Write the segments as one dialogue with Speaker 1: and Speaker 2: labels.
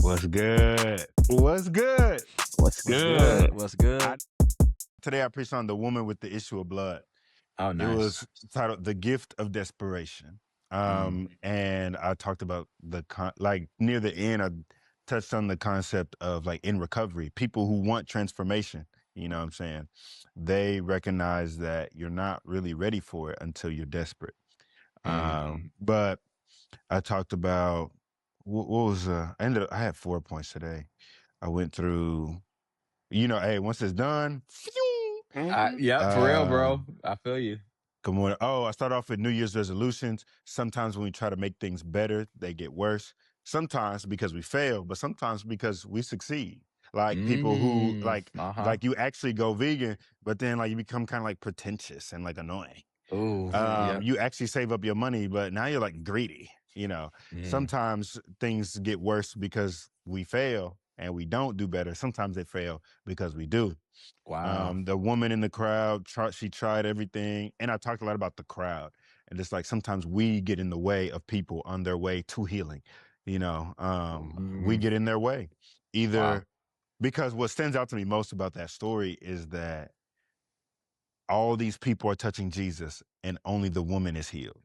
Speaker 1: What's good? What's good?
Speaker 2: What's good? What's good?
Speaker 1: Today I preached on the woman with the issue of blood.
Speaker 2: Oh,
Speaker 1: It
Speaker 2: nice.
Speaker 1: was titled "The Gift of Desperation,"
Speaker 2: Mm.
Speaker 1: and I talked about like near the end. I touched on the concept of like in recovery, people who want transformation. You know what I'm saying? They recognize that you're not really ready for it until you're desperate. But I talked about what was I had 4 points today. I went through, hey, once it's done,
Speaker 2: Yeah, for real,
Speaker 1: uh,
Speaker 2: bro. I feel you.
Speaker 1: good morning. Oh, I start off with New Year's resolutions. Sometimes when we try to make things better, they get worse. Sometimes because we fail, but sometimes because we succeed. Like people who
Speaker 2: Uh-huh.
Speaker 1: like you actually go vegan, but then like you become kind of like pretentious and like annoying.
Speaker 2: Oh, yep.
Speaker 1: You actually save up your money, but now you're like greedy.
Speaker 2: Mm.
Speaker 1: Sometimes things get worse because we fail and we don't do better. Sometimes they fail because we do.
Speaker 2: Wow.
Speaker 1: The woman in the crowd, she tried everything. And I talked a lot about the crowd. And it's like sometimes we get in the way of people on their way to healing. We
Speaker 2: Mm.
Speaker 1: get in their way.
Speaker 2: Wow.
Speaker 1: Either because what stands out to me most about that story is that all these people are touching Jesus and only the woman is healed.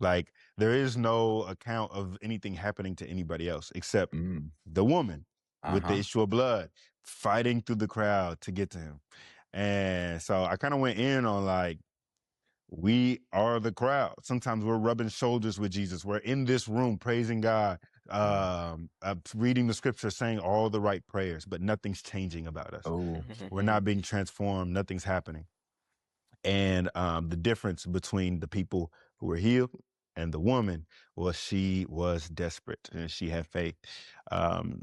Speaker 1: Like there is no account of anything happening to anybody else except
Speaker 2: Mm.
Speaker 1: the woman with the
Speaker 2: Uh-huh.
Speaker 1: issue of blood fighting through the crowd to get to him. And so I kind of went in on like, we are the crowd. Sometimes we're rubbing shoulders with Jesus. We're in this room praising God,
Speaker 2: Mm.
Speaker 1: reading the scripture, saying all the right prayers, but nothing's changing about us.
Speaker 2: Oh.
Speaker 1: We're not being transformed. Nothing's happening. And the difference between the people who were healed and the woman was she was desperate and she had faith.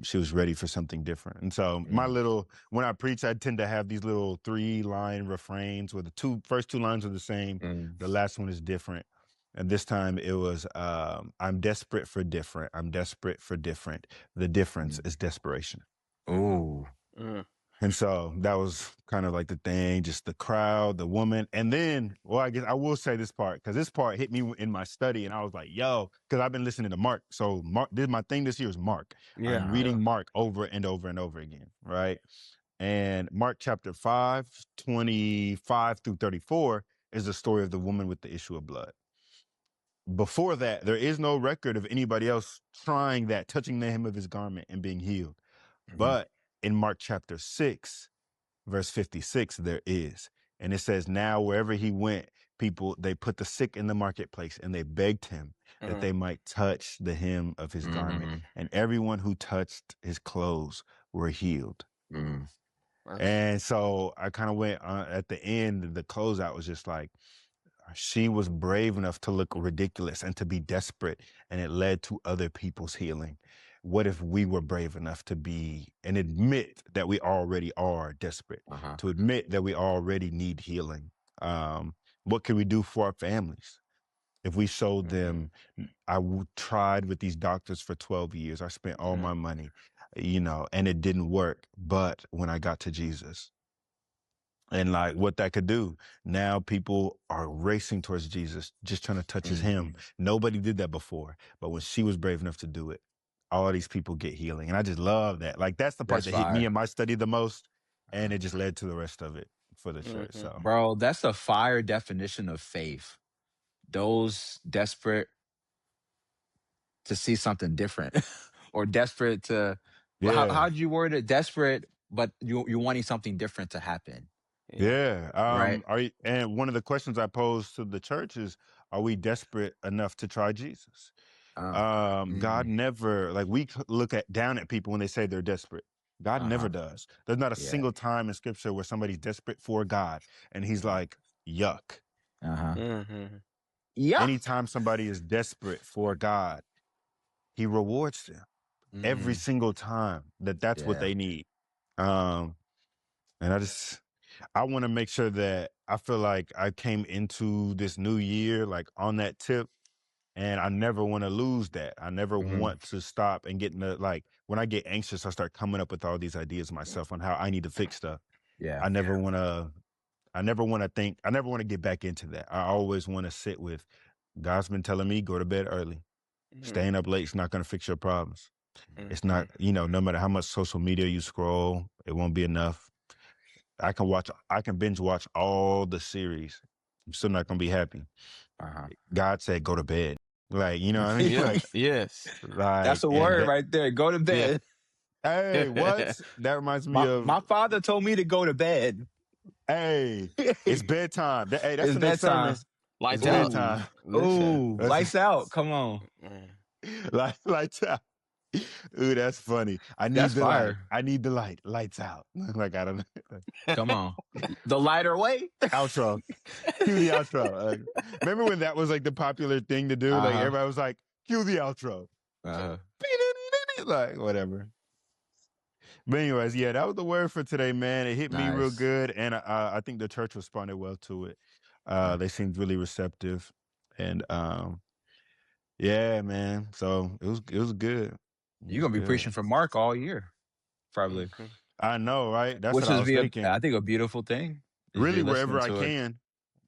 Speaker 1: She was ready for something different. And so
Speaker 2: Mm.
Speaker 1: when I preach, I tend to have these little 3-line refrains where the first two lines are the same.
Speaker 2: Mm.
Speaker 1: The last one is different. And this time it was, I'm desperate for different. I'm desperate for different. The difference
Speaker 2: Mm.
Speaker 1: is desperation.
Speaker 2: Oh.
Speaker 1: And so that was kind of like the thing, just the crowd, the woman. And then, well, I guess I will say this part, because this part hit me in my study. And I was like, yo, because I've been listening to Mark. So Mark did my thing this year is Mark. I'm
Speaker 2: Uh-huh.
Speaker 1: reading Mark over and over and over again. Right. And Mark chapter 5, 25 through 34 is the story of the woman with the issue of blood. Before that, there is no record of anybody else trying that, touching the hem of his garment and being healed.
Speaker 2: Mm.
Speaker 1: But in Mark chapter 6, verse 56, there is. And it says, now wherever he went, they put the sick in the marketplace and they begged him that they might touch the hem of his garment.
Speaker 2: Mm.
Speaker 1: And everyone who touched his clothes were healed.
Speaker 2: Mm.
Speaker 1: And so I kind of went at the end, the closeout was just like, she was brave enough to look ridiculous and to be desperate, and it led to other people's healing. What if we were brave enough to be and admit that we already are desperate,
Speaker 2: Uh-huh.
Speaker 1: to admit that we already need healing? What can we do for our families? If we showed them, tried with these doctors for 12 years, I spent all my money, and it didn't work. But when I got to Jesus, and like what that could do. Now people are racing towards Jesus, just trying to touch his
Speaker 2: Mm.
Speaker 1: hem. Nobody did that before. But when she was brave enough to do it, all these people get healing. And I just love that. Like that's the part
Speaker 2: That's
Speaker 1: that hit me
Speaker 2: fire.
Speaker 1: in my study the most. And it just led to the rest of it for the church. So
Speaker 2: Bro, that's a fire definition of faith. Those desperate to see something different or desperate to, well,
Speaker 1: yeah.
Speaker 2: how'd you word it? Desperate, but you're wanting something different to happen,
Speaker 1: Yeah.
Speaker 2: right?
Speaker 1: And one of the questions I posed to the church is, are we desperate enough to try Jesus?
Speaker 2: Uh,
Speaker 1: God
Speaker 2: mm,
Speaker 1: never, like we look down at people when they say they're desperate. God never
Speaker 2: uh-huh.
Speaker 1: does. There's not a
Speaker 2: Yeah.
Speaker 1: single time in scripture where somebody's desperate for God and he's
Speaker 2: Mm,
Speaker 1: like, yuck.
Speaker 2: uh-huh. Yeah.
Speaker 1: Anytime somebody is desperate for God, he rewards them every
Speaker 2: Mm,
Speaker 1: single time that's what
Speaker 2: yeah.
Speaker 1: they need. Um, and I want to make sure that I feel like I came into this new year, like on that tip. And I never want to lose that. I never
Speaker 2: Mm,
Speaker 1: want to stop and get in like, when I get anxious, I start coming up with all these ideas myself on how I need to fix stuff.
Speaker 2: yeah.
Speaker 1: I never want to, I never want to get back into that. I always want to sit with, God's been telling me, go to bed early. Staying up late is not going to fix your problems. It's
Speaker 3: Mhm.
Speaker 1: not, no matter how much social media you scroll, it won't be enough. I can binge watch all the series. I'm still not gonna be happy.
Speaker 2: Uh-huh.
Speaker 1: God said go to bed. Like, you know what I mean?
Speaker 3: Yeah. Yes.
Speaker 2: That's
Speaker 1: Like,
Speaker 2: a
Speaker 1: and
Speaker 2: word
Speaker 1: that,
Speaker 2: right there. Go to
Speaker 3: Yeah.
Speaker 2: bed.
Speaker 1: hey, what? That reminds me
Speaker 2: My
Speaker 1: of,
Speaker 2: father told me to go to bed.
Speaker 1: hey, it's bedtime. Hey, that's
Speaker 2: It's
Speaker 1: the next sermon.
Speaker 2: bedtime.
Speaker 1: It's
Speaker 3: Lights out.
Speaker 2: Ooh,
Speaker 1: bedtime.
Speaker 3: Listen.
Speaker 2: ooh,
Speaker 1: That's
Speaker 2: lights out. Come on.
Speaker 3: Man.
Speaker 1: like ooh, that's funny. I need
Speaker 2: That's
Speaker 1: the light.
Speaker 2: fire.
Speaker 1: I need the light. Lights out. Like I don't know.
Speaker 2: Come on. The lighter way.
Speaker 1: Outro. Cue the outro. Remember when that was like the popular thing to do? Like
Speaker 2: Uh-huh.
Speaker 1: everybody was like, cue the outro.
Speaker 2: Uh-huh.
Speaker 1: Like whatever. But anyways, yeah, that was the word for today, man. It hit me real
Speaker 2: Nice.
Speaker 1: good, and I think the church responded well to it.
Speaker 2: Yeah.
Speaker 1: They seemed really receptive, and yeah, man. So it was good. It
Speaker 2: You're
Speaker 1: was
Speaker 2: gonna be
Speaker 1: good.
Speaker 2: preaching for Mark all year, probably.
Speaker 3: Mhm.
Speaker 1: I know, right? That's
Speaker 2: Which
Speaker 1: what I
Speaker 2: is
Speaker 1: was thinking.
Speaker 2: I think a beautiful thing if
Speaker 1: Really,
Speaker 2: you're
Speaker 1: wherever
Speaker 2: listening
Speaker 1: I
Speaker 2: to it.
Speaker 1: can.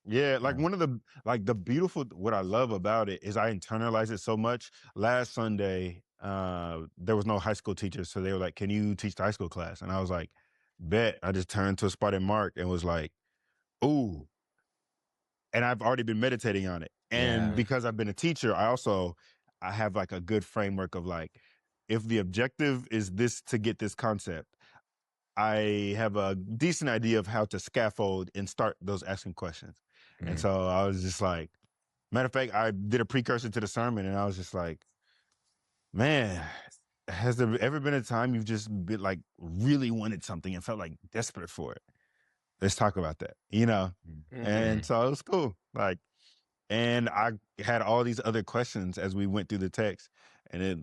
Speaker 1: Yeah, like
Speaker 2: Yeah.
Speaker 1: one of the the beautiful what I love about it is I internalize it so much. Last Sunday, there was no high school teachers, so they were like, "Can you teach the high school class?" And I was like, "Bet." I just turned to a spot in Mark and was like, "Ooh." And I've already been meditating on it. And
Speaker 2: Yeah.
Speaker 3: Mhm.
Speaker 1: because I've been a teacher, I have like a good framework of like, if the objective is this to get this concept, I have a decent idea of how to scaffold and start those asking questions. And
Speaker 2: Mm.
Speaker 1: so I was just like, matter of fact, I did a precursor to the sermon and I was just like, man, has there ever been a time you've just been like really wanted something and felt like desperate for it? Let's talk about that.
Speaker 2: Mm.
Speaker 3: Mhm.
Speaker 1: And
Speaker 2: Mm.
Speaker 1: so it was cool. Like, and I had all these other questions as we went through the text, and it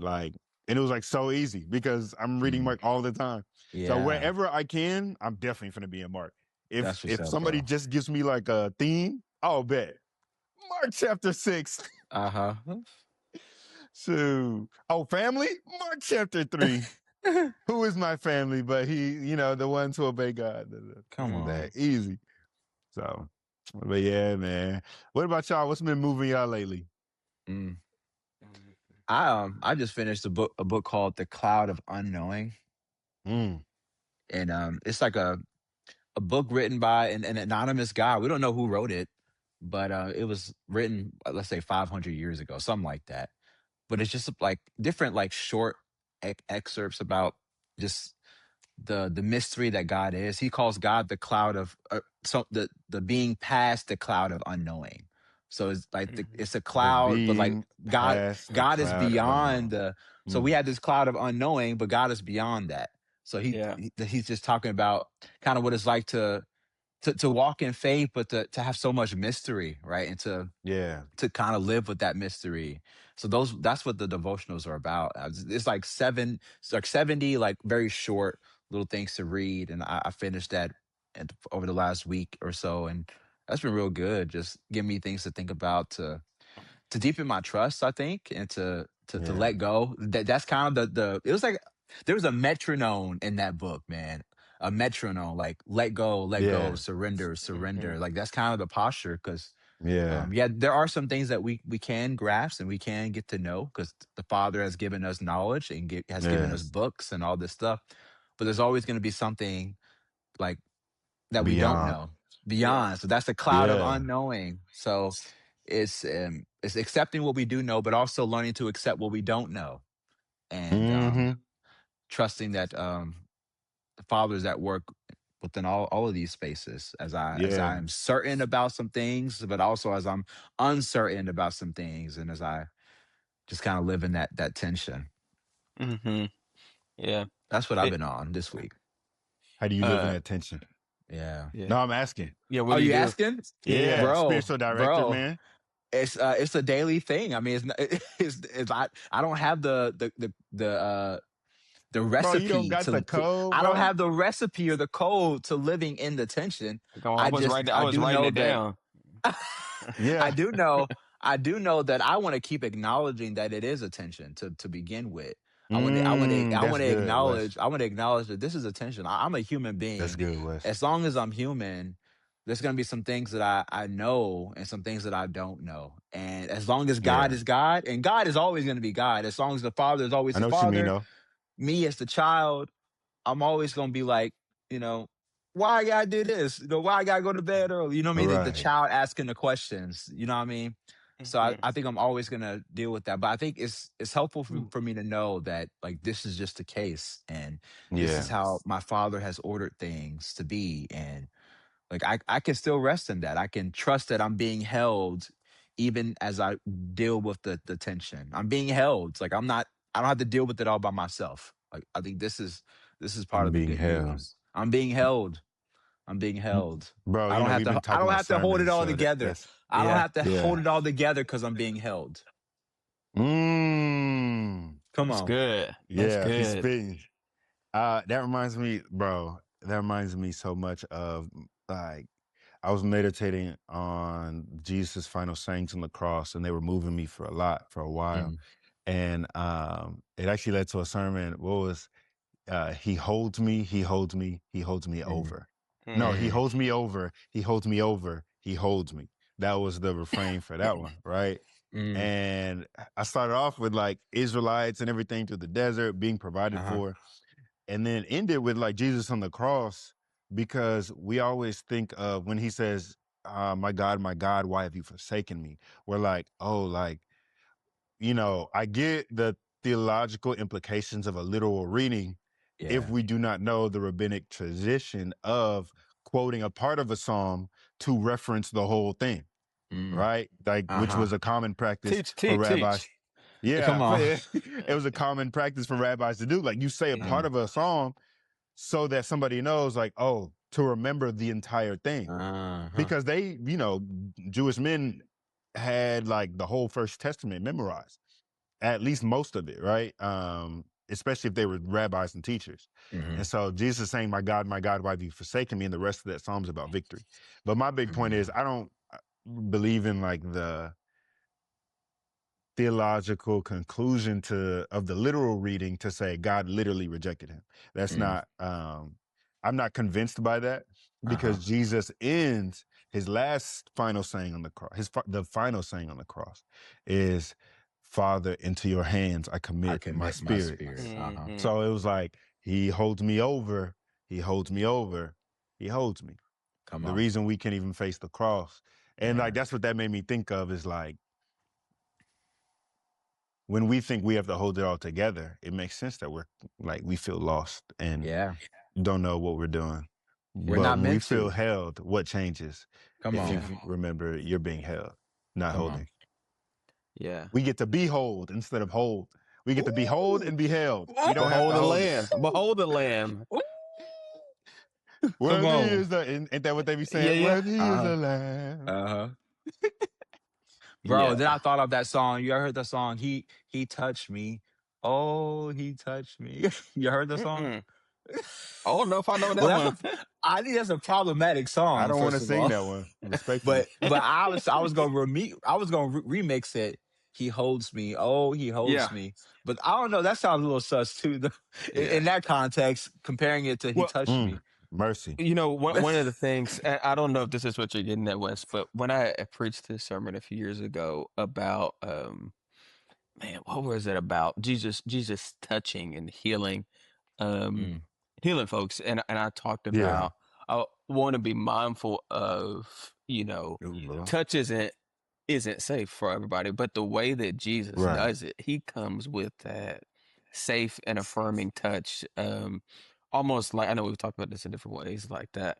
Speaker 1: was like so easy because I'm reading
Speaker 2: Mm.
Speaker 1: Mark all the time. So
Speaker 2: Yeah.
Speaker 1: wherever I can, I'm definitely gonna be in Mark. If
Speaker 2: That's what's
Speaker 1: if
Speaker 2: up,
Speaker 1: somebody
Speaker 2: bro.
Speaker 1: just gives me like a theme, I'll bet Mark chapter 6.
Speaker 2: Uh-huh.
Speaker 1: So, family, Mark chapter 3. Who is my family? But the ones who obey God.
Speaker 2: Come on.
Speaker 1: That easy. So, but yeah, man. What about y'all? What's been moving y'all lately?
Speaker 2: Mm.
Speaker 3: Mhm.
Speaker 2: I just finished a book called The Cloud of Unknowing.
Speaker 1: Mm,
Speaker 2: And it's like a book written by an anonymous guy. We don't know who wrote it, but it was written, let's say 500 years ago, something like that. But it's just like different, like short excerpts about just the mystery that God is. He calls God the cloud of the being past the cloud of unknowing. So it's like
Speaker 3: Mhm.
Speaker 2: it's a
Speaker 1: the
Speaker 2: cloud, but like
Speaker 1: being
Speaker 2: God
Speaker 1: past the
Speaker 2: God is
Speaker 1: cloud of
Speaker 2: beyond
Speaker 1: unknown.
Speaker 2: the. So we
Speaker 1: Mm,
Speaker 2: have this cloud of unknowing, but God is beyond that. So
Speaker 3: Yeah.
Speaker 2: he's just talking about kind of what it's like to walk in faith, but to have so much mystery, right? And
Speaker 1: yeah,
Speaker 2: to kind of live with that mystery. So that's what the devotionals are about. It's like it's like 70 like very short little things to read. And I finished that over the last week or so. And that's been real good. Just give me things to think about to deepen my trust, I think, and to let
Speaker 1: yeah,
Speaker 2: go. That's kind of the it was like there was a metronome in that book, man. A metronome, like let go,
Speaker 1: yeah,
Speaker 2: surrender,
Speaker 3: Mhm.
Speaker 2: surrender. Like that's kind of the posture because
Speaker 1: yeah,
Speaker 2: yeah, there are some things that we can grasp and we can get to know because the Father has given us knowledge and has given us
Speaker 1: yes.
Speaker 2: books and all this stuff. But there's always going to be something like that we don't
Speaker 1: Beyond.
Speaker 2: know
Speaker 3: Yeah.
Speaker 2: beyond. So that's the cloud of
Speaker 1: Yeah.
Speaker 2: unknowing. So it's accepting what we do know, but also learning to accept what we don't know, and
Speaker 1: Mm-hmm.
Speaker 2: trusting that the Father is at work within all of these spaces as I
Speaker 1: Yeah.
Speaker 2: am certain about some things, but also as I'm uncertain about some things, and as I just kind of live in that tension.
Speaker 3: Mhm. Yeah.
Speaker 2: That's what I've
Speaker 3: It
Speaker 2: been on this week.
Speaker 1: How do you live in
Speaker 3: uh
Speaker 1: that tension?
Speaker 2: Yeah.
Speaker 1: No,
Speaker 3: yeah.
Speaker 1: I'm asking.
Speaker 3: Yeah, what
Speaker 2: Are
Speaker 3: do you
Speaker 2: you
Speaker 3: do?
Speaker 2: asking,
Speaker 3: Yeah.
Speaker 1: Yeah,
Speaker 2: bro?
Speaker 1: spiritual director,
Speaker 2: Bro,
Speaker 1: man.
Speaker 2: it's a daily thing. I mean, it's not, it's I don't have the
Speaker 1: Bro, you don't
Speaker 2: recipe
Speaker 1: got the
Speaker 2: to
Speaker 1: code,
Speaker 2: I don't
Speaker 1: bro.
Speaker 2: have the recipe or the code to living in the tension.
Speaker 3: No, I was writing I
Speaker 2: I
Speaker 3: was
Speaker 2: do
Speaker 3: writing
Speaker 2: know
Speaker 3: it
Speaker 2: that
Speaker 3: down.
Speaker 2: I
Speaker 1: Yeah.
Speaker 2: do know I do know that I want to keep acknowledging that it is attention to begin with.
Speaker 1: That's good, Wes.
Speaker 2: I want to acknowledge that this is attention. I'm a human
Speaker 1: That's
Speaker 2: being.
Speaker 1: good, Wes.
Speaker 2: As long as I'm human, there's gonna be some things that I know and some things that I don't know. And as long as God
Speaker 1: Yeah.
Speaker 2: is God, and God is always gonna be God, as long as the Father is always
Speaker 1: I
Speaker 2: the
Speaker 1: know what you mean,
Speaker 2: Father,
Speaker 1: though.
Speaker 2: me as the child, I'm always gonna be like, you know, why I gotta do this? You know, why I gotta go to bed early? You know what I mean? The
Speaker 1: Right.
Speaker 2: child asking the questions. You know what I mean? So
Speaker 3: Mm-hmm.
Speaker 2: I think I'm always gonna deal with that. But I think it's helpful
Speaker 3: Mm.
Speaker 2: for me to know that like this is just the case, and this is
Speaker 1: Yeah.
Speaker 2: how my father has ordered things to be, and like I can still rest in that. I can trust that I'm being held even as I deal with the tension. I'm being held. It's like I don't have to deal with it all by myself. Like I think this is part
Speaker 1: I'm
Speaker 2: of the
Speaker 1: being
Speaker 2: good
Speaker 1: held.
Speaker 2: news. I'm being held. I'm being held.
Speaker 1: Bro, you know, we've been
Speaker 2: I
Speaker 1: talking
Speaker 2: don't
Speaker 1: about
Speaker 2: have to hold it
Speaker 1: sermons,
Speaker 2: all
Speaker 1: so
Speaker 2: together.
Speaker 1: that's
Speaker 2: I don't
Speaker 3: Yeah.
Speaker 2: have to hold
Speaker 1: yeah.
Speaker 2: it all together because I'm being held.
Speaker 1: Mm.
Speaker 2: Come
Speaker 3: That's
Speaker 2: on.
Speaker 3: good. That's
Speaker 1: Yeah, he's
Speaker 3: good.
Speaker 1: spitting. That reminds me, bro. That reminds me so much of like I was meditating on Jesus' final sayings on the cross, and they were moving me for a while.
Speaker 2: Mm,
Speaker 1: And it actually led to a sermon. What was he holds me, he holds me, he holds me
Speaker 2: mm,
Speaker 1: over. No, he
Speaker 3: Mm.
Speaker 2: mm,
Speaker 1: holds me over, he holds me over, he holds me. That was the refrain for that one, right?
Speaker 2: mm.
Speaker 1: And I started off with like Israelites and everything through the desert being provided
Speaker 2: Uh-huh.
Speaker 1: for, and then ended with like Jesus on the cross, because we always think of when he says, my God, why have you forsaken me? We're like, oh, like, I get the theological implications of a literal reading if
Speaker 2: Yeah.
Speaker 1: we do not know the rabbinic tradition of quoting a part of a psalm to reference the whole thing,
Speaker 2: Mm.
Speaker 1: right? Like, which
Speaker 2: Uh-huh.
Speaker 1: was a common practice
Speaker 3: Teach,
Speaker 1: for
Speaker 3: teach, teach.
Speaker 1: rabbis. Yeah,
Speaker 2: Come on.
Speaker 1: it was a common practice for rabbis to do. Like, you say a
Speaker 3: Yeah.
Speaker 1: part
Speaker 2: Mm.
Speaker 1: of a psalm so that somebody knows, like, oh, to remember the entire thing.
Speaker 2: Uh-huh.
Speaker 1: Because they, Jewish men had like the whole First Testament memorized, at least most of it, right? Especially if they were rabbis and teachers. And
Speaker 2: Mhm,
Speaker 1: so Jesus is saying, my God, why have you forsaken me? And the rest of that psalm's about victory. But my big point is,
Speaker 2: mhm.
Speaker 1: I don't believe in like the theological conclusion of the literal reading to say God literally rejected him. That's
Speaker 2: Mm.
Speaker 1: not I'm not convinced by that,
Speaker 2: Uh-huh.
Speaker 1: because Jesus ends his last final saying on the cross. The final saying on the cross is, Father, into your hands I
Speaker 2: I
Speaker 1: commit my
Speaker 2: commit my
Speaker 1: spirit.
Speaker 2: spirit. Uh-huh.
Speaker 3: Mm-hmm.
Speaker 1: So it was like, he holds me over, he holds me over, he holds me.
Speaker 2: Come
Speaker 1: The
Speaker 2: on.
Speaker 1: reason we can even face the cross. And like
Speaker 2: Yeah.
Speaker 1: that's what that made me think of, is like, when we think we have to hold it all together, it makes sense that we feel lost and
Speaker 2: Yeah.
Speaker 1: don't know what we're doing.
Speaker 2: We're
Speaker 1: But
Speaker 2: not
Speaker 1: when we
Speaker 2: meant
Speaker 1: feel
Speaker 2: to.
Speaker 1: held, what changes?
Speaker 2: Come
Speaker 1: If
Speaker 2: on.
Speaker 1: you
Speaker 3: Yeah.
Speaker 1: remember, you're being held, not
Speaker 2: Come on.
Speaker 1: holding.
Speaker 3: Yeah.
Speaker 1: We get to behold instead of hold. We get to behold
Speaker 2: Ooh.
Speaker 1: and be held. We don't have
Speaker 3: Behold
Speaker 1: to
Speaker 3: the
Speaker 1: hold it.
Speaker 3: lamb. Behold the lamb.
Speaker 2: Ooh. Come
Speaker 1: Worthy
Speaker 2: on.
Speaker 1: is ain't that what they be
Speaker 3: Yeah,
Speaker 1: saying?
Speaker 3: yeah.
Speaker 1: Worthy is
Speaker 2: Uh-huh.
Speaker 1: the lamb.
Speaker 2: Uh-huh. Bro,
Speaker 3: Yeah.
Speaker 2: then I thought of that song. You ever heard the song? He touched me. Oh, he touched me. You heard the song?
Speaker 3: Mm-mm. I don't know if I know
Speaker 2: Well,
Speaker 3: that one.
Speaker 2: I think that's a problematic
Speaker 1: I
Speaker 2: song,
Speaker 1: don't want to
Speaker 2: first of
Speaker 1: sing
Speaker 2: all.
Speaker 1: that one, respectfully.
Speaker 2: But I was gonna remix it. He holds me. Oh, he holds
Speaker 3: Yeah.
Speaker 2: me. But I don't know. That sounds a little sus too. In
Speaker 1: Yeah.
Speaker 2: that context, comparing it to he
Speaker 3: Well,
Speaker 2: touched me.
Speaker 1: Mercy.
Speaker 3: one of the things, and I don't know if this is what you're getting at, Wes, but when I preached this sermon a few years ago about, man, what was it about? Jesus touching and healing, um,
Speaker 2: Mm,
Speaker 3: healing folks, and I talked
Speaker 1: Yeah.
Speaker 3: about I want to be mindful of,
Speaker 1: Ooh, Lord.
Speaker 3: touch isn't safe for everybody, but the way that Jesus
Speaker 1: Right.
Speaker 3: does it, he comes with that safe and affirming touch. Almost like, I know we've talked about this in different ways, like that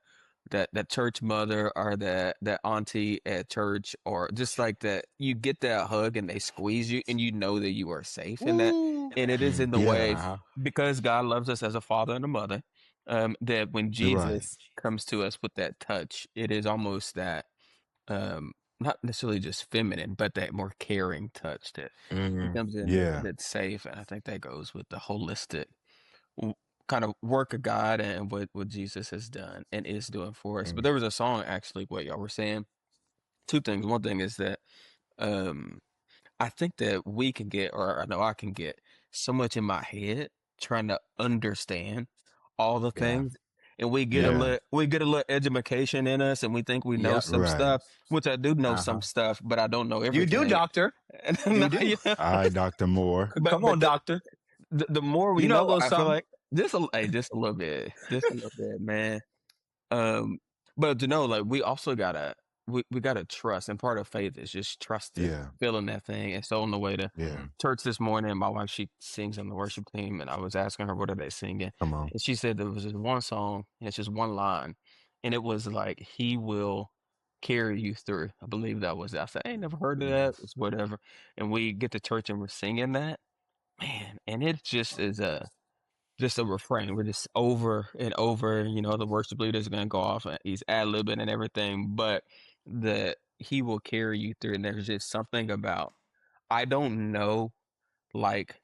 Speaker 3: church mother or that auntie at church, or just like that you get that hug and they squeeze you and you know that you are safe in that.
Speaker 1: Ooh.
Speaker 3: And it is
Speaker 2: mm,
Speaker 3: in the way,
Speaker 1: Yeah.
Speaker 2: uh-huh.
Speaker 3: because God loves us as a father and a mother, that when
Speaker 1: You're right.
Speaker 3: Jesus comes to us with that touch, it is almost that, um not necessarily just feminine, but that more caring touch that he
Speaker 2: Mm,
Speaker 3: comes in
Speaker 1: Yeah.
Speaker 3: that's safe. And I think that goes with the holistic kind of work of God and what Jesus has done and is doing for us. But
Speaker 2: mm,
Speaker 3: there was a song, actually, what y'all were saying. Two things. One thing is that, um I think that we can get, or I know I can get, so much in my head trying to understand all the
Speaker 2: yeah.
Speaker 3: things, and
Speaker 1: Yeah.
Speaker 3: we get a little education in us, and we think we know
Speaker 2: Yep.
Speaker 3: some
Speaker 1: Right.
Speaker 3: stuff, which I do know some
Speaker 2: Uh-huh.
Speaker 3: stuff, but I don't know
Speaker 2: You do,
Speaker 3: everything.
Speaker 2: doctor.
Speaker 3: And
Speaker 2: You
Speaker 3: no,
Speaker 2: do.
Speaker 1: I, Dr. Moore.
Speaker 3: but
Speaker 2: Come on, doctor.
Speaker 3: the more
Speaker 2: You
Speaker 3: we
Speaker 2: know a
Speaker 3: know,
Speaker 2: little
Speaker 3: I feel
Speaker 2: something?
Speaker 3: like just a little bit, man. Um, but to know, like, we also we gotta trust, and part of faith is just trusting,
Speaker 1: Yeah.
Speaker 3: feeling that thing. And so on the way to
Speaker 1: Yeah.
Speaker 2: Mhm.
Speaker 3: church this morning, my wife, she sings on the worship team, and I was asking her what are they singing,
Speaker 1: Come on.
Speaker 3: and she said there was this one song, and it's just one line, and it was like, "He will carry you through." I believe that was it. I said, I ain't never heard of that.
Speaker 2: Yes.
Speaker 3: It's whatever. And we get to church and we're singing that, man, and it just is just a refrain. We're just over and over, the worship leader is gonna go off and he's ad-libbing and everything, but the he will carry you through. And there's just something about, I don't know, like,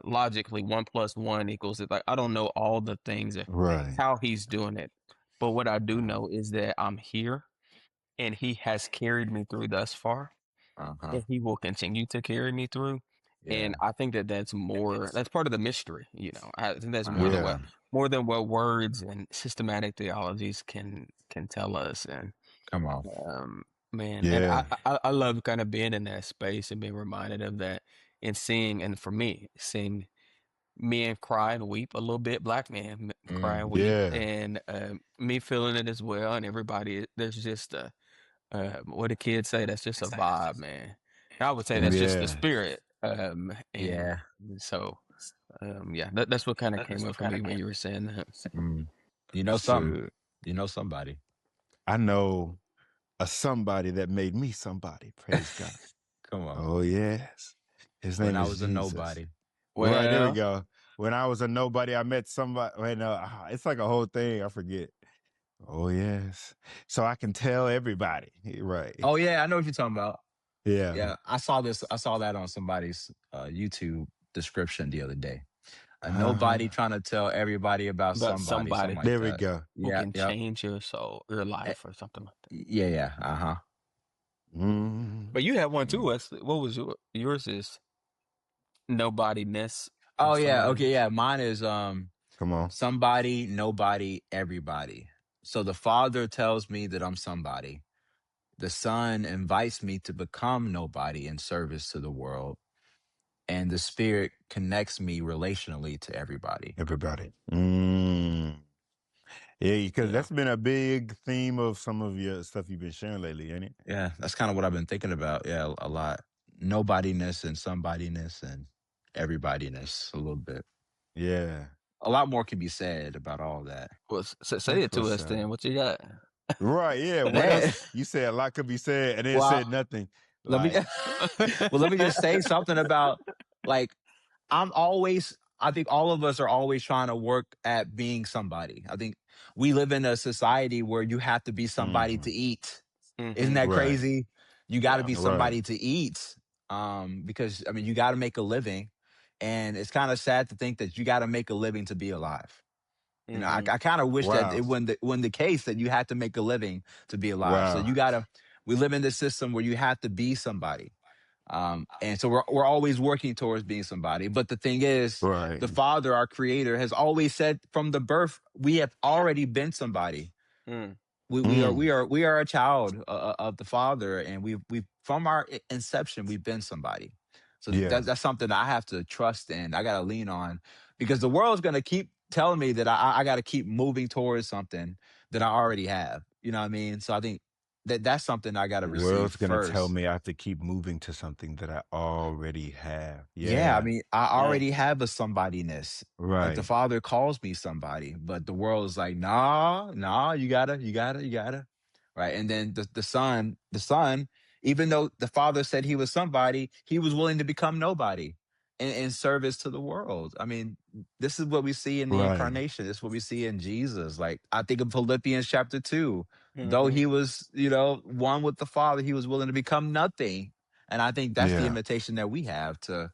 Speaker 3: logically 1 plus 1 equals it. Like, I don't know all the things of
Speaker 1: Right.
Speaker 3: how he's doing it. But what I do know is that I'm here and he has carried me through thus far,
Speaker 2: Uh-huh.
Speaker 3: and he will continue to carry me through. And
Speaker 2: Yeah.
Speaker 3: I think that that's part of the mystery. I think that's more
Speaker 2: Uh-huh.
Speaker 3: than
Speaker 1: Yeah.
Speaker 3: what words and systematic theologies can tell us. And
Speaker 2: Come on.
Speaker 3: um, man, and I,
Speaker 1: Yeah.
Speaker 3: I love kind of being in that space and being reminded of that, and seeing, and for me, seeing men cry and weep a little bit, black men cry and
Speaker 2: Mhm.
Speaker 3: weep,
Speaker 1: Yeah.
Speaker 3: and me feeling it as well, and everybody. There's just a what the kids say, that's just a vibe, man. I would say that's
Speaker 2: Yeah.
Speaker 3: just the
Speaker 1: Yeah.
Speaker 3: spirit. And
Speaker 2: Yeah.
Speaker 3: so, yeah, that's what kind of came up for me when you were saying that.
Speaker 2: Mm. You know
Speaker 1: That's
Speaker 2: something.
Speaker 1: good.
Speaker 2: You know somebody.
Speaker 1: I know a somebody that made me somebody. Praise God.
Speaker 2: Come on.
Speaker 1: Oh, yes. His
Speaker 2: When
Speaker 1: name
Speaker 2: I
Speaker 1: is
Speaker 2: was a
Speaker 1: Jesus.
Speaker 2: nobody.
Speaker 1: Right. There we
Speaker 3: Well,
Speaker 1: go. When I was a nobody, I met somebody. Wait, no, it's like a whole thing. I forget. Oh, yes. So I can tell everybody. Right.
Speaker 2: Oh yeah, I know what you're talking about.
Speaker 1: Yeah.
Speaker 2: Yeah, I saw this. I saw that on somebody's YouTube description the other day. A nobody
Speaker 1: Uh-huh.
Speaker 2: trying to tell everybody about
Speaker 3: but
Speaker 2: somebody, something
Speaker 3: somebody
Speaker 2: like
Speaker 1: There we
Speaker 2: that.
Speaker 1: go.
Speaker 3: who
Speaker 2: Yeah,
Speaker 3: can
Speaker 2: yep.
Speaker 3: change your soul, your life, or something like that.
Speaker 2: Yeah, yeah. Uh-huh.
Speaker 1: Mm.
Speaker 3: But you have one too,
Speaker 2: Mm.
Speaker 3: Wesley. What was yours? Is nobodyness or
Speaker 2: Oh yeah, okay,
Speaker 3: somebodyness?
Speaker 2: yeah. Mine is
Speaker 1: Come on.
Speaker 2: somebody, nobody, everybody. So the Father tells me that I'm somebody. The Son invites me to become nobody in service to the world. And the Spirit connects me relationally to everybody.
Speaker 1: Everybody. Mm. Yeah, because
Speaker 3: Yeah.
Speaker 1: that's been a big theme of some of your stuff you've been sharing lately, ain't it?
Speaker 2: Yeah, that's kind of what I've been thinking about. Yeah, a lot. Nobodyness and somebodyness and everybodyness a little bit.
Speaker 1: Yeah.
Speaker 2: A lot more can be said about all that.
Speaker 3: Well, say
Speaker 1: That's
Speaker 3: it to
Speaker 1: what's
Speaker 3: us
Speaker 1: up.
Speaker 3: then. What you got?
Speaker 1: Right. Yeah. What
Speaker 2: Man,
Speaker 1: else? You said a lot could be said and then
Speaker 2: well,
Speaker 1: said nothing.
Speaker 2: let me
Speaker 1: Like,
Speaker 2: let me just say something about like I think all of us are always trying to work at being somebody. I think we live in a society where you have to be somebody
Speaker 1: hmm
Speaker 2: to eat. Isn't
Speaker 3: Hmm.
Speaker 2: that
Speaker 1: right.
Speaker 2: crazy? You got to
Speaker 3: Yeah.
Speaker 2: be
Speaker 1: Right.
Speaker 2: somebody to eat. Because I mean, you got to make a living, and it's kind of sad to think that you got to make a living to be alive. You know, I
Speaker 3: Hmm.
Speaker 2: kind of wish that
Speaker 1: Wow.
Speaker 2: it when the case that you had to make a living to be alive. So
Speaker 1: Wow.
Speaker 2: you gotta. We live in this system where you have to be somebody, and so we're always working towards being somebody. But the thing is,
Speaker 1: Right.
Speaker 2: the Father, our Creator, has always said from the birth we have already been somebody.
Speaker 3: Mm.
Speaker 1: Mm.
Speaker 2: We are a child of the Father, and we from our inception we've been somebody. So
Speaker 1: Yeah.
Speaker 2: that's something I have to trust in. I got to lean on because the world's going to keep telling me that I got to keep moving towards something that I already have. You know what I mean? So I think that's something I got to
Speaker 1: The
Speaker 2: receive
Speaker 1: world's gonna tell
Speaker 2: first.
Speaker 1: me I have to keep moving to something that I already have.
Speaker 2: Yeah, I
Speaker 1: Yeah.
Speaker 2: mean, I
Speaker 3: Dang.
Speaker 2: already have a somebodyness. Like the
Speaker 1: Right.
Speaker 2: Father calls me somebody, but the world is like, nah, nah, you gotta. Right. And then the son, even though the Father said he was somebody, he was willing to become nobody in service to the world. I mean, this is what we see in the
Speaker 1: Right.
Speaker 2: incarnation. This is what we see in Jesus. Like I think of Philippians chapter 2. Though
Speaker 3: Hmm.
Speaker 2: he was, one with the Father, he was willing to become nothing. And I think that's the
Speaker 1: Yeah.
Speaker 2: invitation that we have to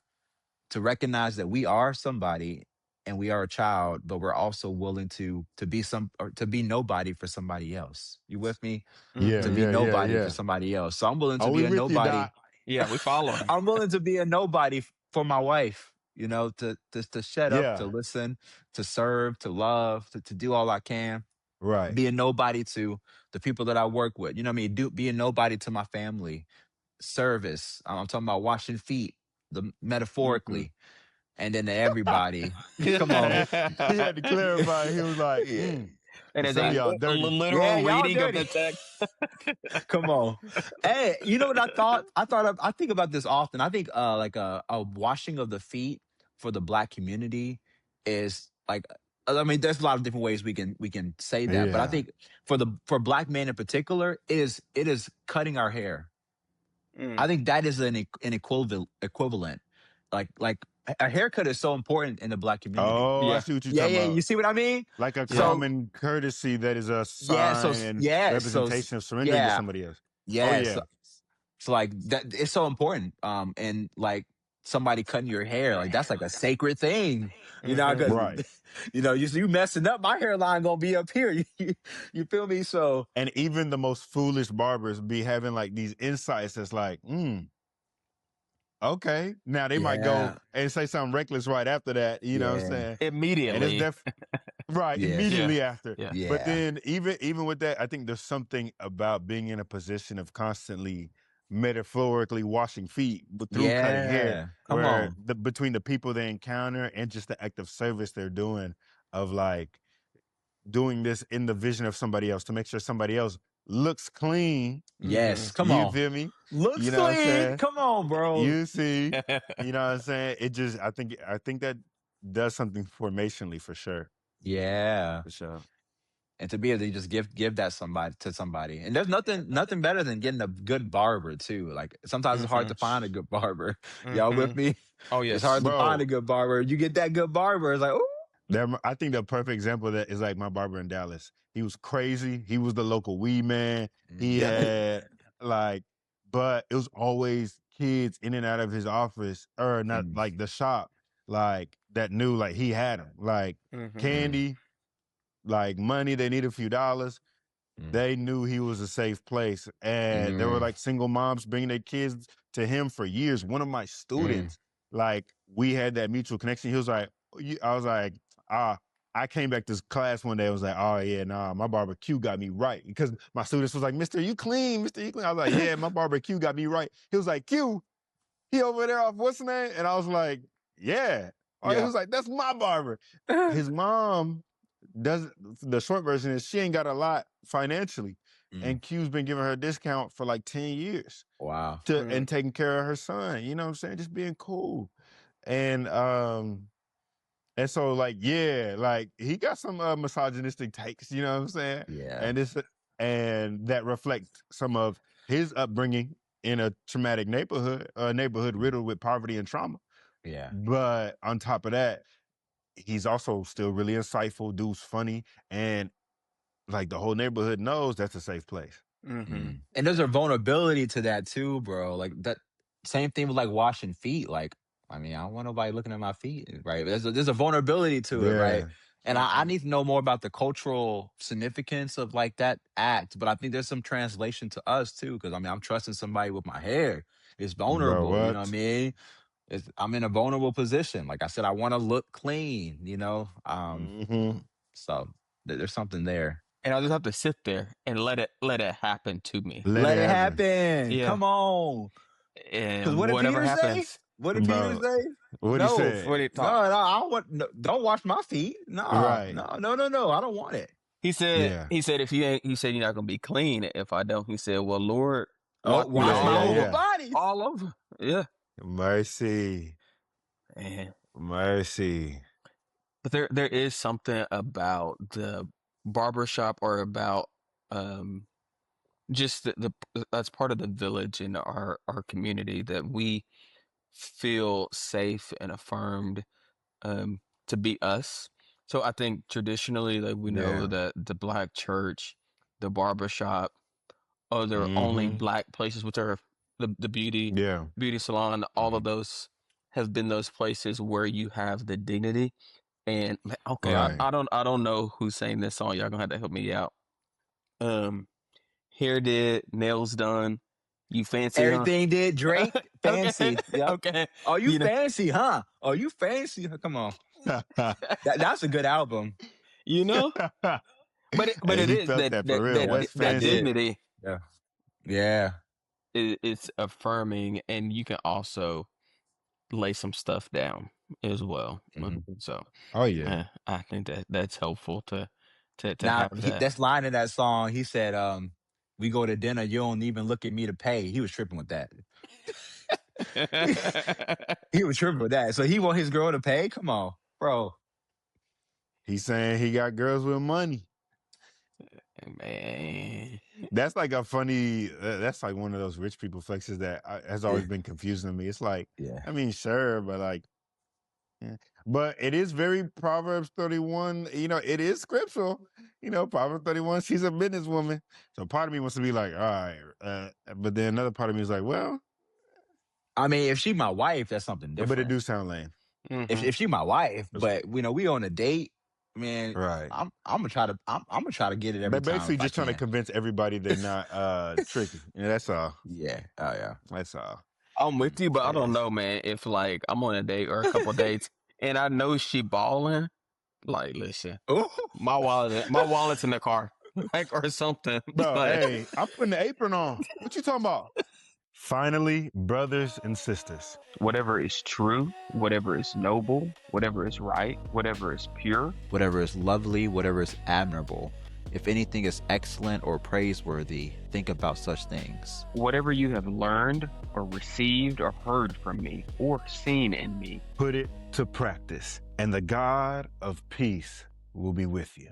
Speaker 2: recognize that we are somebody and we are a child, but we're also willing to be some or to be nobody for somebody else. You with me?
Speaker 1: Yeah.
Speaker 2: To
Speaker 3: Hmm.
Speaker 2: be
Speaker 1: Yeah. Yeah.
Speaker 2: nobody for
Speaker 1: Yeah.
Speaker 2: somebody else. So I'm willing to
Speaker 1: Are
Speaker 2: be
Speaker 1: we
Speaker 2: a
Speaker 1: with you,
Speaker 2: nobody.
Speaker 1: Doc?
Speaker 3: Yeah, we following.
Speaker 2: I'm willing to be a nobody for my wife, to shut up, to
Speaker 1: Yeah.
Speaker 2: listen, to serve, to love, to do all I can.
Speaker 1: Right.
Speaker 2: Be a nobody to the people that I work with. You know what I mean? Be a nobody to my family. Service. I'm talking about washing feet,
Speaker 3: Hmm.
Speaker 2: metaphorically and then to everybody. Come on.
Speaker 1: He had to clarify. He was like,
Speaker 2: Yeah.
Speaker 3: And
Speaker 2: It's
Speaker 3: as
Speaker 1: some of
Speaker 3: a
Speaker 2: like,
Speaker 1: y'all dirty.
Speaker 2: yeah,
Speaker 3: literal
Speaker 2: y'all
Speaker 3: reading of
Speaker 2: dirty.
Speaker 3: the text.
Speaker 2: Come on. Hey, you know what I thought? I think about this often. I think like a washing of the feet for the black community is like, I mean, there's a lot of different ways we can say that, but I
Speaker 1: Yeah.
Speaker 2: think for black men in particular, it is cutting our hair. I
Speaker 3: Mm.
Speaker 2: think that is an equivalent. Like a haircut is so important in the black community.
Speaker 1: Oh, I
Speaker 3: Yeah.
Speaker 1: see what you're
Speaker 2: Yeah,
Speaker 1: talking
Speaker 2: yeah. You
Speaker 1: about.
Speaker 2: see what I mean?
Speaker 1: Like a
Speaker 3: Yeah.
Speaker 2: So
Speaker 1: common courtesy that is a
Speaker 2: yeah,
Speaker 1: sign and representation of surrendering to
Speaker 2: yeah,
Speaker 1: somebody else. Oh
Speaker 2: yeah.
Speaker 1: yeah.
Speaker 2: So like that, it's so important. And like somebody cutting your hair, like that's like a sacred thing,
Speaker 3: Mm-hmm.
Speaker 2: because
Speaker 1: Right.
Speaker 2: you messing up, my hairline gonna be up here. You feel me? So
Speaker 1: And even the most foolish barbers be having like these insights that's like, okay. Now they might go
Speaker 2: yeah,
Speaker 1: and say something reckless right after that, you know what I'm
Speaker 2: yeah,
Speaker 1: saying? And it's
Speaker 3: Immediately.
Speaker 1: right,
Speaker 2: yeah,
Speaker 3: Yeah.
Speaker 1: immediately after.
Speaker 3: Yeah.
Speaker 1: But
Speaker 2: yeah,
Speaker 1: then even with that, I think there's something about being in a position of constantly metaphorically washing feet but through cutting hair
Speaker 2: yeah. Come
Speaker 1: where
Speaker 2: on.
Speaker 1: between the people they encounter and just the act of service they're doing of like doing this in the vision of somebody else to make sure somebody else looks clean.
Speaker 3: Mm-hmm.
Speaker 2: Yes, come
Speaker 1: You
Speaker 2: on.
Speaker 1: feel me?
Speaker 2: Looks
Speaker 1: You know what I'm
Speaker 2: clean.
Speaker 1: saying?
Speaker 2: Come on, bro.
Speaker 1: You see, you know what I'm saying? It just I think that does something formationally for sure.
Speaker 2: Yeah.
Speaker 1: For sure.
Speaker 2: And to be able to just give that somebody, and there's nothing better than getting a good barber too. Like sometimes it's hard
Speaker 3: Mm-hmm.
Speaker 2: to find a good barber. Y'all
Speaker 3: Mm-hmm.
Speaker 2: with me?
Speaker 3: Oh
Speaker 2: It's
Speaker 3: yes.
Speaker 2: hard to find a
Speaker 1: Bro,
Speaker 2: good barber. You get that good barber, it's like, ooh,
Speaker 1: I think the perfect example of that is like my barber in Dallas. He was crazy. He was the local weed man. He
Speaker 2: mm,
Speaker 3: Yep.
Speaker 1: had like, but it was always kids in and out of his office or not
Speaker 2: mm,
Speaker 1: like the shop, like that knew like he had him. Like
Speaker 3: Mm-hmm.
Speaker 2: mm,
Speaker 1: candy, like money, they need a few dollars.
Speaker 2: mm,
Speaker 1: They knew he was a safe place. And there were
Speaker 2: mm,
Speaker 1: like single moms bringing their kids to him for years. One of my
Speaker 2: mm,
Speaker 1: students, like we had that mutual connection. He was like, I was like, ah, I came back to class one day. I was like, oh yeah, nah, my barbecue got me right. Because my students was like, Mr. You clean, Mr. You clean. I was like, yeah, my barbecue got me right. He was like, Q, he over there off what's the name? And I was like, yeah. He
Speaker 3: Yeah.
Speaker 1: was like, that's my barber. His mom does the short version is she ain't got a lot financially.
Speaker 2: mm.
Speaker 1: And Q's been giving her a discount for like 10 years
Speaker 2: Wow.
Speaker 1: to
Speaker 3: Mm.
Speaker 1: and taking care of her son. You know what I'm saying? Just being cool. And and so like, yeah, like he got some misogynistic takes, you know what I'm saying?
Speaker 2: Yeah.
Speaker 1: And it's and that reflect some of his upbringing in a traumatic neighborhood, a neighborhood
Speaker 2: Mm,
Speaker 1: riddled with poverty and trauma.
Speaker 2: yeah.
Speaker 1: But on top of that, he's also still really insightful, dude's funny, and like the whole neighborhood knows that's a safe place.
Speaker 3: Mm-hmm.
Speaker 2: And there's a vulnerability to that too, bro. Like that same thing with like washing feet. Like, I mean, I don't want nobody looking at my feet, right? There's a vulnerability to it, right?
Speaker 1: Yeah.
Speaker 2: And I
Speaker 3: Mm-hmm.
Speaker 2: need to know more about the cultural significance of like that act. But I think there's some translation to us too, because I mean, I'm trusting somebody with my hair. It's
Speaker 1: Bro,
Speaker 2: vulnerable, you know what I
Speaker 1: what?
Speaker 2: mean? I'm in a vulnerable position. Like I said, I want to look clean,
Speaker 1: Hmm.
Speaker 2: So there's something there.
Speaker 3: And I'll just have to sit there and let it happen to me.
Speaker 1: Let it
Speaker 2: Let it
Speaker 1: happen.
Speaker 2: happen.
Speaker 3: Yeah.
Speaker 2: Come on. Because
Speaker 3: And
Speaker 2: what did
Speaker 3: whatever
Speaker 2: Peter say?
Speaker 3: happens,
Speaker 2: What did Peter
Speaker 1: Bro,
Speaker 2: say?
Speaker 1: what he
Speaker 2: No,
Speaker 1: said.
Speaker 3: what he
Speaker 2: no,
Speaker 3: taught.
Speaker 2: no, I don't want. No, don't wash my feet. Nah,
Speaker 1: Right.
Speaker 2: no, no, no, no. I don't want it.
Speaker 3: He said,
Speaker 1: Yeah.
Speaker 3: if you ain't, he said, you're not going to be clean if I don't. He said, well, Lord,
Speaker 2: Oh,
Speaker 3: wash me
Speaker 2: wash
Speaker 1: Yeah,
Speaker 2: my
Speaker 1: yeah,
Speaker 2: whole
Speaker 1: yeah.
Speaker 2: body.
Speaker 3: all over. Yeah.
Speaker 1: Mercy.
Speaker 3: Man.
Speaker 1: Mercy.
Speaker 3: But there is something about the barbershop or about, just that's part of the village in our community that we feel safe and affirmed, um, to be us. So I think traditionally, like we know
Speaker 1: Yeah.
Speaker 3: that the black church, the barbershop, are the only
Speaker 1: Hmm.
Speaker 3: black places, which are the
Speaker 1: Yeah.
Speaker 3: beauty salon. All of
Speaker 2: Mhm.
Speaker 3: those have been those places where you have the dignity. And okay,
Speaker 1: Right.
Speaker 3: I don't know who's saying this song. Y'all gonna have to help me out. Um, Hair did, nails done. You fancy, huh?
Speaker 2: Everything did Drake
Speaker 3: Okay,
Speaker 2: fancy. Yep.
Speaker 3: okay.
Speaker 2: Oh, you
Speaker 3: You know,
Speaker 2: fancy, huh? Oh, you fancy? Come on. That's a good album.
Speaker 3: you know. But
Speaker 1: Hey,
Speaker 3: it
Speaker 1: he
Speaker 3: is
Speaker 1: felt
Speaker 3: that
Speaker 1: that for
Speaker 3: that
Speaker 1: real.
Speaker 3: that
Speaker 2: Yep,
Speaker 3: di-
Speaker 1: West
Speaker 2: he
Speaker 3: that
Speaker 2: did.
Speaker 1: Fancy.
Speaker 3: dignity
Speaker 2: Yeah. Yeah.
Speaker 3: is it's affirming, and you can also lay some stuff down. as well.
Speaker 2: Mhm.
Speaker 3: So,
Speaker 1: Oh yeah.
Speaker 3: I think that's helpful to
Speaker 2: Now,
Speaker 3: have that.
Speaker 2: that's line in that song, he said, "We go to dinner, you don't even look at me to pay." He was tripping with that. He he was tripping with that. So he want his girl to pay? Come on, bro.
Speaker 1: He's saying he got girls with money.
Speaker 3: Man,
Speaker 1: That's like a funny. That's like one of those rich people flexes that has
Speaker 2: Yeah,
Speaker 1: always been confusing to me. It's like,
Speaker 2: yeah.
Speaker 1: I mean, sure, but like, yeah. But it is very Proverbs 31. You know, it is scriptural. You know, Proverbs 31. She's a businesswoman, so part of me wants to be like, all right, but then another part of me is like, well,
Speaker 2: I mean, if she my wife, that's something
Speaker 1: but it
Speaker 2: different.
Speaker 1: do sound lame,
Speaker 3: hmm
Speaker 2: If she my wife,
Speaker 1: That's-
Speaker 2: but we on a date, man,
Speaker 1: right?
Speaker 2: I'm gonna try to get it every
Speaker 1: They're
Speaker 2: time
Speaker 1: basically
Speaker 2: if I
Speaker 1: just trying to
Speaker 2: can.
Speaker 1: convince everybody they're not tricky. Yeah, that's all.
Speaker 2: Yeah. Oh yeah.
Speaker 1: That's all.
Speaker 3: I'm with you, but I don't
Speaker 2: Yeah.
Speaker 3: know, man. If like I'm on a date or a couple dates and I know she balling, like listen,
Speaker 2: Ooh.
Speaker 3: my wallet's in the car, like or something.
Speaker 1: Bro,
Speaker 3: Like
Speaker 1: hey, I'm putting the apron on. What you talking about? Finally, brothers and sisters,
Speaker 3: whatever is true, whatever is noble, whatever is right, whatever is pure,
Speaker 2: Whatever is lovely, whatever is admirable, if anything is excellent or praiseworthy, think about such things.
Speaker 3: whatever you have learned or received or heard from me or seen in me,
Speaker 1: put it to practice, and the God of peace will be with you.